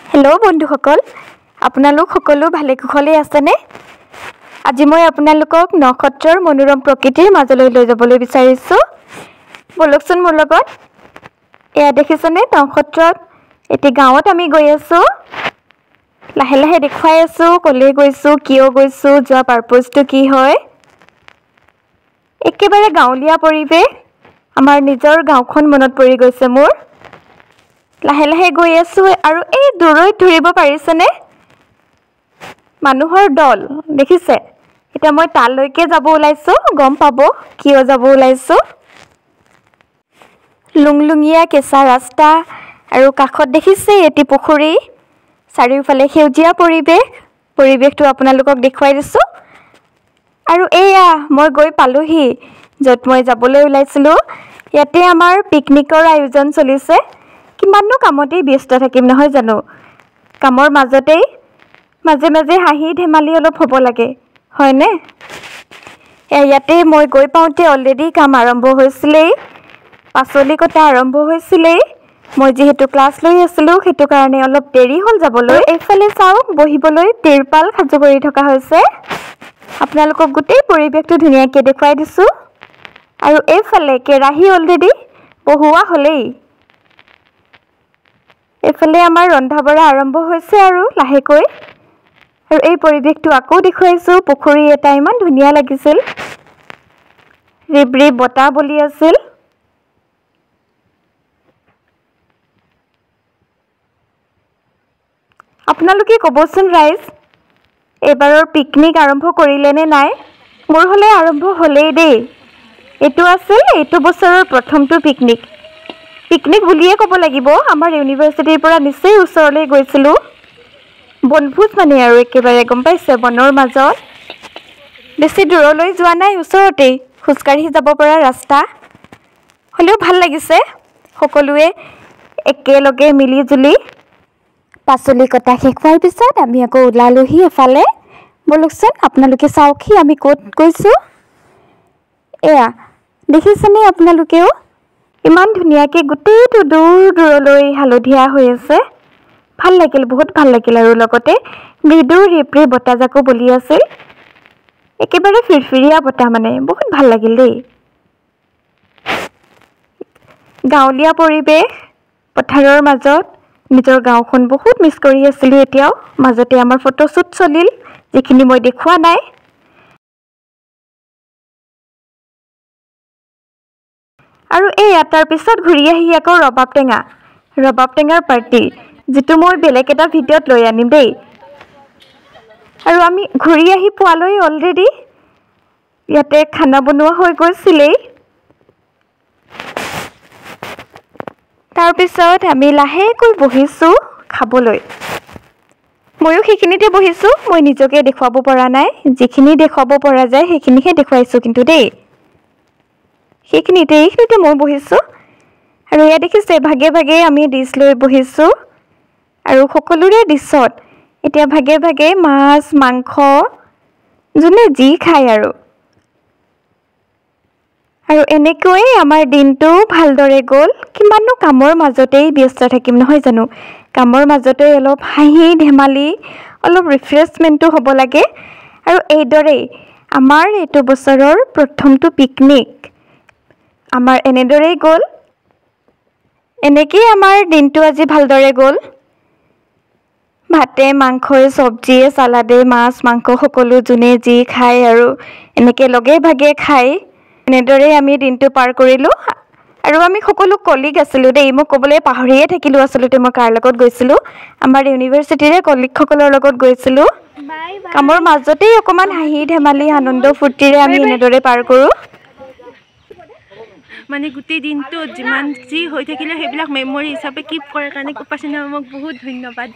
hello बंधुসকল আপোনালোক সকলো ভালে কুশলে আছেনে আজি মই আপোনালোকক নক্ষত্ৰৰ মনোৰম প্ৰকৃতিৰ মাজলৈ লৈ যাবলৈ বিচাৰিছো বলকচোন মোৰ লগত এয়া দেখিছনে নক্ষত্ৰত এটি গাঁৱত আমি গৈ আছো লাহে লাহে দেখুৱাই আছো কলে গৈছো কিয় গৈছো যোৱা পাৰপজটো কি হয় একেবাৰে গাঁৱলীয়া পৰিৱেশ আমাৰ নিজৰ গাঁওখন মনত পৰি গৈছে মোৰ লাহে লাহে গৈ আছো আৰু এই দূৰৈত ধৰিব পাৰিছেনে মানুহৰ দল দেখিছে এটা মই তালৈকে যাব ওলাইছো গম পাব কিয় যাব ওলাইছো লুংলুঙিয়া কেঁচা ৰাস্তা আৰু কাষত দেখিছে এটি পুখুৰী চাৰিওফালে সেউজীয়া পৰিৱেশটো আপোনালোকক দেখুৱাই দিছো আৰু এয়া মই গৈ পালোহি যত মই যাবলৈ ওলাইছিলো ইয়াতে আমাৰ পিকনিকৰ আয়োজন চলিছে কিমাননো কামতেই ব্যস্ত থাকিম নহয় জানো কামৰ মাজতেই মাজে মাজে হাঁহি ধেমালি অলপ হ'ব লাগে হয়নে ইয়াতে মই গৈ পাওঁতে অলৰেডি কাম আৰম্ভ হৈছিলেই পাচলি কটা আৰম্ভ হৈছিলেই মই যেহেতু ক্লাছ লৈ আছিলো সেইটো কাৰণে অলপ দেৰি হ'ল যাবলৈ এইফালে চাওক বহিবলৈ তিৰপাল সাজু কৰি থকা হৈছে আপোনালোকক গোটেই পৰিৱেশটো ধুনীয়াকৈ দেখুৱাই দিছো আৰু এইফালে কেৰাহী অলৰেডি বহোৱা হ'লেই এফালে আমাৰ ৰন্ধা বঢ়া আৰম্ভ হৈছে আৰু লাহেকৈ আৰু এই পৰিৱেশটো আকৌ দেখুৱাইছো পুখুৰী এটা ইমান ধুনীয়া লাগিছিল ৰিবৰি বটা বলি আছিল আপোনালোকে ক'বচোন ৰাইজ এবাৰৰ পিকনিক আৰম্ভ কৰিলে নে নাই মোৰ হলে আৰম্ভ হ'লেই দেই এইটো আছিল এইটো বছৰৰ প্ৰথমটো পিকনিক বুলিয়ে ক'ব লাগিব আমাৰ ইউনিভাৰ্চিটিৰ পৰা নিচেই ওচৰলৈ গৈছিলো বনভোজ মানে আৰু একেবাৰে গম পাইছে বনৰ মাজত বেছি দূৰলৈ যোৱা নাই ওচৰতেই খোজকাঢ়ি যাব পৰা ৰাস্তা হ'লেও ভাল লাগিছে সকলোৱে একেলগে মিলি জুলি পাচলি কটা শেষ হোৱাৰ পিছত আমি আকৌ ওলালোহি এফালে বলকচোন আপোনালোকে চাওকহি আমি ক'ত গৈছো এয়া দেখিছেনে আপোনালোকেও ইমান ধুনীয়াকৈ গোটেইটো দূৰলৈ হালধীয়া হৈ আছে ভাল লাগিল বহুত ভাল লাগিল আৰু লগতে মৃদু ৰিপৰি বতাহজাকো বলি আছিল একেবাৰে ফিৰফিৰিয়া বতাহ মানে বহুত ভাল লাগিল দেই গাঁৱলীয়া পৰিৱেশ পথাৰৰ মাজত নিজৰ গাঁওখন বহুত মিছ কৰি আছিলো এতিয়াও মাজতে আমাৰ ফটোশ্বুট চলিল যিখিনি মই দেখুৱা নাই আৰু তাৰ পিছত ঘূৰি আহি আকৌ ৰবাব টেঙাৰ পাৰ্টি যিটো মই বেলেগ এটা ভিডিঅ'ত লৈ আনিম দেই আৰু আমি ঘূৰি আহি পোৱালৈ অলৰেডি ইয়াতে খানা বনোৱা হৈ গৈছিলেই তাৰপিছত আমি লাহেকৈ বহিছো খাবলৈ ময়ো সেইখিনিতে বহিছো মই নিজকে দেখুৱাব পৰা নাই যিখিনি দেখুৱাব পৰা যায় সেইখিনিহে দেখুৱাইছো কিন্তু দেই সেইখিনিতে মই বহিছো আৰু এয়া দেখিছে ভাগে ভাগে আমি ডিছ লৈ বহিছো আৰু সকলোৰে ডিছত এতিয়া ভাগে ভাগে মাছ মাংস যোনে যি খায় আৰু এনেকৈ আমাৰ দিনটো ভালদৰে গ'ল কিমাননো কামৰ মাজতেই ব্যস্ত থাকিম নহয় জানো কামৰ মাজতে অলপ হাঁহি ধেমালি অলপ ৰিফ্ৰেছমেণ্টটো হ'ব লাগে আৰু এইদৰেই আমাৰ এইটো বছৰৰ প্ৰথমটো পিকনিক আমাৰ এনেদৰেই গ'ল এনেকেই আমাৰ দিনটো আজি ভালদৰে গ'ল ভাতে মাংসই চব্জিয়ে চালাডে মাছ মাংস সকলো যোনে যি খায় আৰু এনেকৈ লগে ভাগে খাই এনেদৰেই আমি দিনটো পাৰ কৰিলোঁ আৰু আমি সকলো কলিগ আছিলোঁ দেই মই ক'বলৈ পাহৰিয়ে থাকিলোঁ আচলতে মই কাৰ লগত গৈছিলোঁ আমাৰ ইউনিভাৰ্চিটিৰে কলিগসকলৰ লগত গৈছিলোঁ কামৰ মাজতেই অকণমান হাঁহি ধেমালি আনন্দ ফূৰ্তিৰে আমি এনেদৰে পাৰ কৰোঁ মানে গোটেই দিনটো যিমান যি হৈ থাকিলে সেইবিলাক মেমৰি হিচাপে কিপ কৰাৰ কাৰণে উপাসনা মেমক বহুত ধন্যবাদ